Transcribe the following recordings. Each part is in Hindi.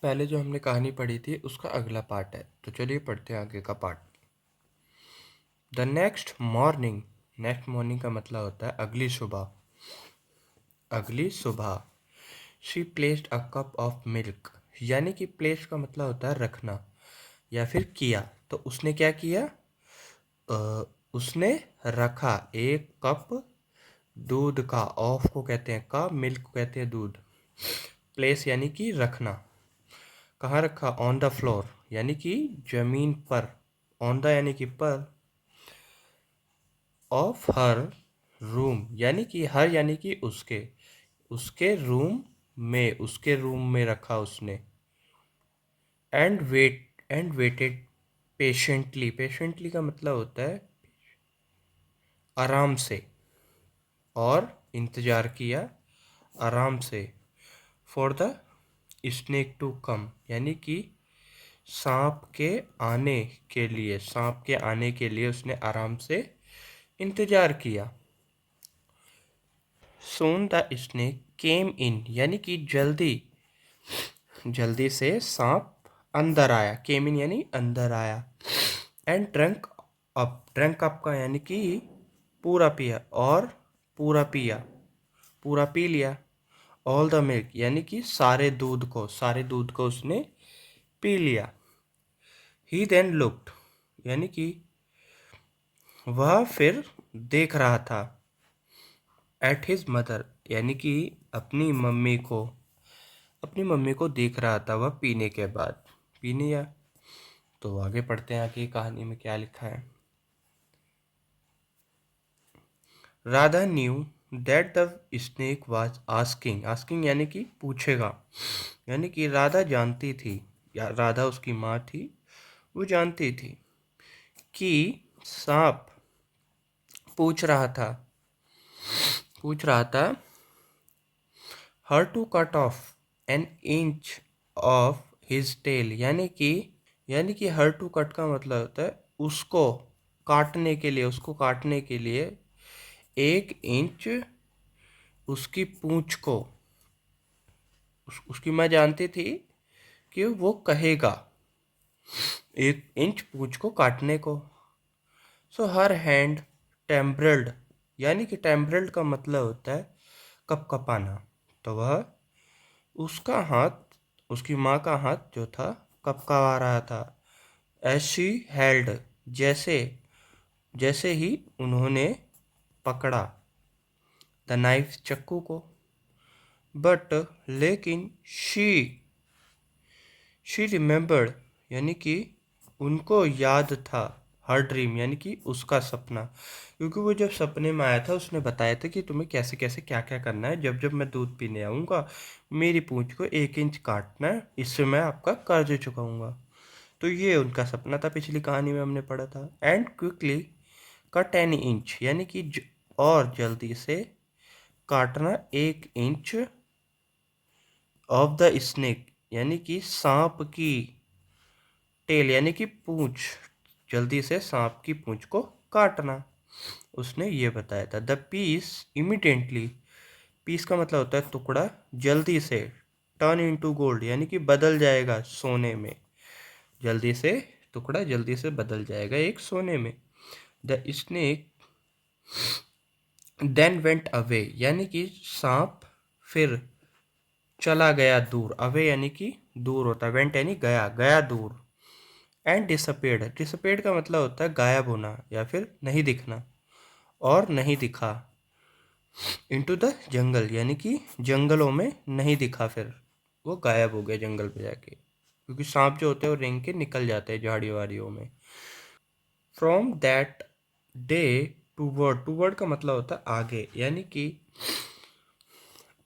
पहले जो हमने कहानी पढ़ी थी उसका अगला पार्ट है, तो चलिए पढ़ते हैं आगे का part. The next morning. Next morning का मतलब होता है अगली सुबह। अगली सुबह she placed a cup of milk, यानी कि प्लेस का मतलब होता है रखना या फिर किया। तो उसने क्या किया? उसने रखा एक कप दूध का। ऑफ को कहते हैं कप, मिल्क को कहते हैं दूध। प्लेस यानी कि रखना। कहाँ रखा? ऑन द फ्लोर यानी कि जमीन पर। ऑन द यानी कि पर। ऑफ हर रूम यानी कि हर यानी कि उसके। उसके रूम में, उसके रूम में रखा उसने। And weighted patiently. पेशेंटली का मतलब होता है आराम से, और इंतज़ार किया आराम से। For the snake to come, यानी कि सांप के आने के लिए। सांप के आने के लिए उसने आराम से इंतज़ार किया। सोन द स्नेक केम इन, यानी कि जल्दी जल्दी से सांप अंदर आया। केम इन यानी अंदर आया। And drunk up. Drunk up का यानी कि पूरा पिया, और पूरा पिया, पूरा पी लिया। ऑल द मिल्क यानी कि सारे दूध को, सारे दूध को उसने पी लिया। ही देन लुक्ड, यानी कि वह फिर देख रहा था। एट हिज मदर, यानी कि अपनी मम्मी को, अपनी मम्मी को देख रहा था वह पीने के बाद। पीने या तो आगे पढ़ते हैं आगे कहानी में क्या लिखा है। Radha knew that the snake was asking. Asking यानी कि पूछेगा, यानी कि राधा जानती थी, या राधा उसकी माँ थी, वो जानती थी कि सांप पूछ रहा था, पूछ रहा था her to cut off an inch of his tail, यानी कि हर टू कट का मतलब होता है उसको काटने के लिए, उसको काटने के लिए 1 इंच उसकी पूंछ को। उसकी माँ जानती थी कि वो कहेगा 1 इंच पूंछ को काटने को। सो हर हैंड टेम्ब्रल्ड, यानी कि टेम्ब्रल्ड का मतलब होता है कपकपाना। तो वह, उसका हाथ, उसकी माँ का हाथ जो था कपकपा रहा था। एज शी हेल्ड, जैसे जैसे ही उन्होंने पकड़ा द नाइफ, चाकू को। बट लेकिन शी रिमेम्बर्ड, यानी कि उनको याद था हर ड्रीम, यानी कि उसका सपना। क्योंकि वो जब सपने में आया था उसने बताया था कि तुम्हें कैसे कैसे क्या क्या करना है। जब जब मैं दूध पीने आऊँगा मेरी पूंछ को 1 इंच काटना है, इससे मैं आपका कर्ज चुकाऊंगा। तो ये उनका सपना था, पिछली कहानी में हमने पढ़ा था। And quickly cut an inch, यानी कि और जल्दी से काटना 1 इंच ऑफ द स्नेक, यानी कि सांप की टेल, यानी कि पूंछ। जल्दी से सांप की पूंछ को काटना उसने ये बताया था। द पीस इमिडिएटली, पीस का मतलब होता है टुकड़ा, जल्दी से टर्न इनटू गोल्ड, यानी कि बदल जाएगा सोने में। जल्दी से टुकड़ा जल्दी से बदल जाएगा एक सोने में। The snake then went away, यानी कि सांप फिर चला गया दूर। अवे यानी कि दूर होता है, वेंट यानी गया, गया दूर। एंड डिसअपेयर्ड, डिसअपेयर्ड का मतलब होता है गायब होना या फिर नहीं दिखना, और नहीं दिखा। इनटू द जंगल, यानी कि जंगलों में नहीं दिखा, फिर वो गायब हो गया जंगल पे जाके। क्योंकि सांप जो होते हैं वो रेंग के निकल जाते हैं झाड़ियों वाड़ियों में। From that day toward, toward का मतलब होता है आगे, यानी कि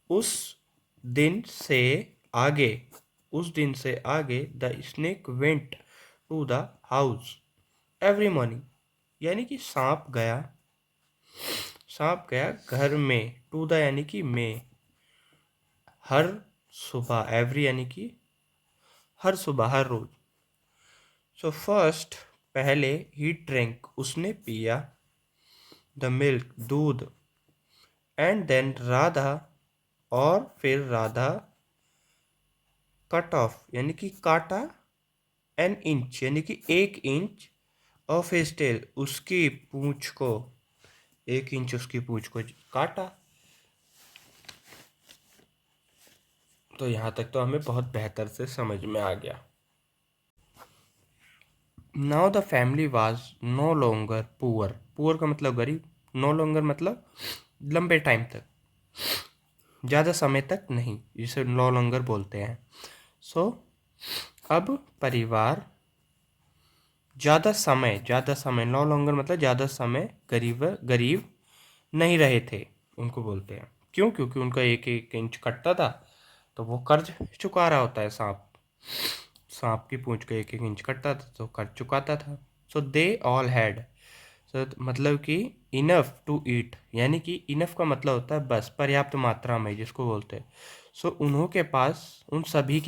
उस दिन से आगे, उस दिन से आगे the snake went to the house every morning, यानी कि सांप गया, सांप गया घर में। टू द यानी कि में, हर सुबह। एवरी यानी कि हर सुबह, हर रोज। सो फर्स्ट, पहले ही ड्रिंक, उसने पिया द मिल्क, दूध। एंड देन राधा, और फिर राधा कट ऑफ यानी कि काटा, एन इंच यानी कि 1 इंच ऑफ हिज टेल, उसकी पूंछ को, 1 इंच उसकी पूंछ को काटा। तो यहाँ तक तो हमें बहुत बेहतर से समझ में आ गया। Now the family was no longer poor, poor का मतलब गरीब, नो लॉन्गर मतलब लंबे टाइम तक, ज़्यादा समय तक नहीं, जिसे नो लॉन्गर बोलते हैं। सो अब परिवार ज़्यादा समय, नो लॉन्गर मतलब ज़्यादा समय गरीब गरीब नहीं रहे थे, उनको बोलते हैं। क्यों? क्योंकि उनका 1 1 इंच कटता था, तो वो कर्ज चुका रहा होता है। सांप की पूंछ का 1 1 इंच कटता था तो कर्ज चुकाता था। सो दे ऑल हैड, सो मतलब कि इनफ टू ईट, यानी कि इनफ का मतलब होता है बस, पर्याप्त मात्रा में, जिसको बोलते हैं। सो उन्हों के पास, उन सभी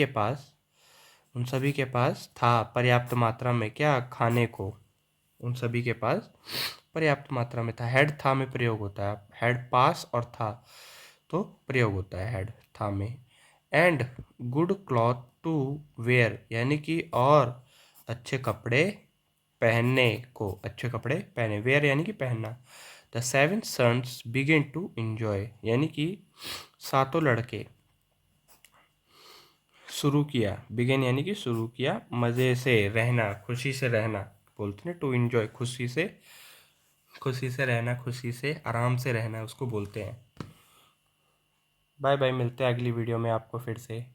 के पास था पर्याप्त मात्रा में क्या, खाने को। उन सभी के पास पर्याप्त मात्रा में था। हेड था में प्रयोग होता है, हेड पास और था तो प्रयोग होता है हेड था में। And good cloth to wear, यानी कि और अच्छे कपड़े पहनने को, अच्छे कपड़े पहने, वेयर यानी कि पहनना। The 7 sons begin to enjoy, यानी कि सातों लड़के शुरू किया, बिगिन यानी कि शुरू किया, मज़े से रहना, खुशी से रहना बोलते हैं। टू इंजॉय खुशी से रहना, खुशी से आराम से रहना उसको बोलते हैं। बाय बाय, मिलते हैं अगली वीडियो में आपको फिर से।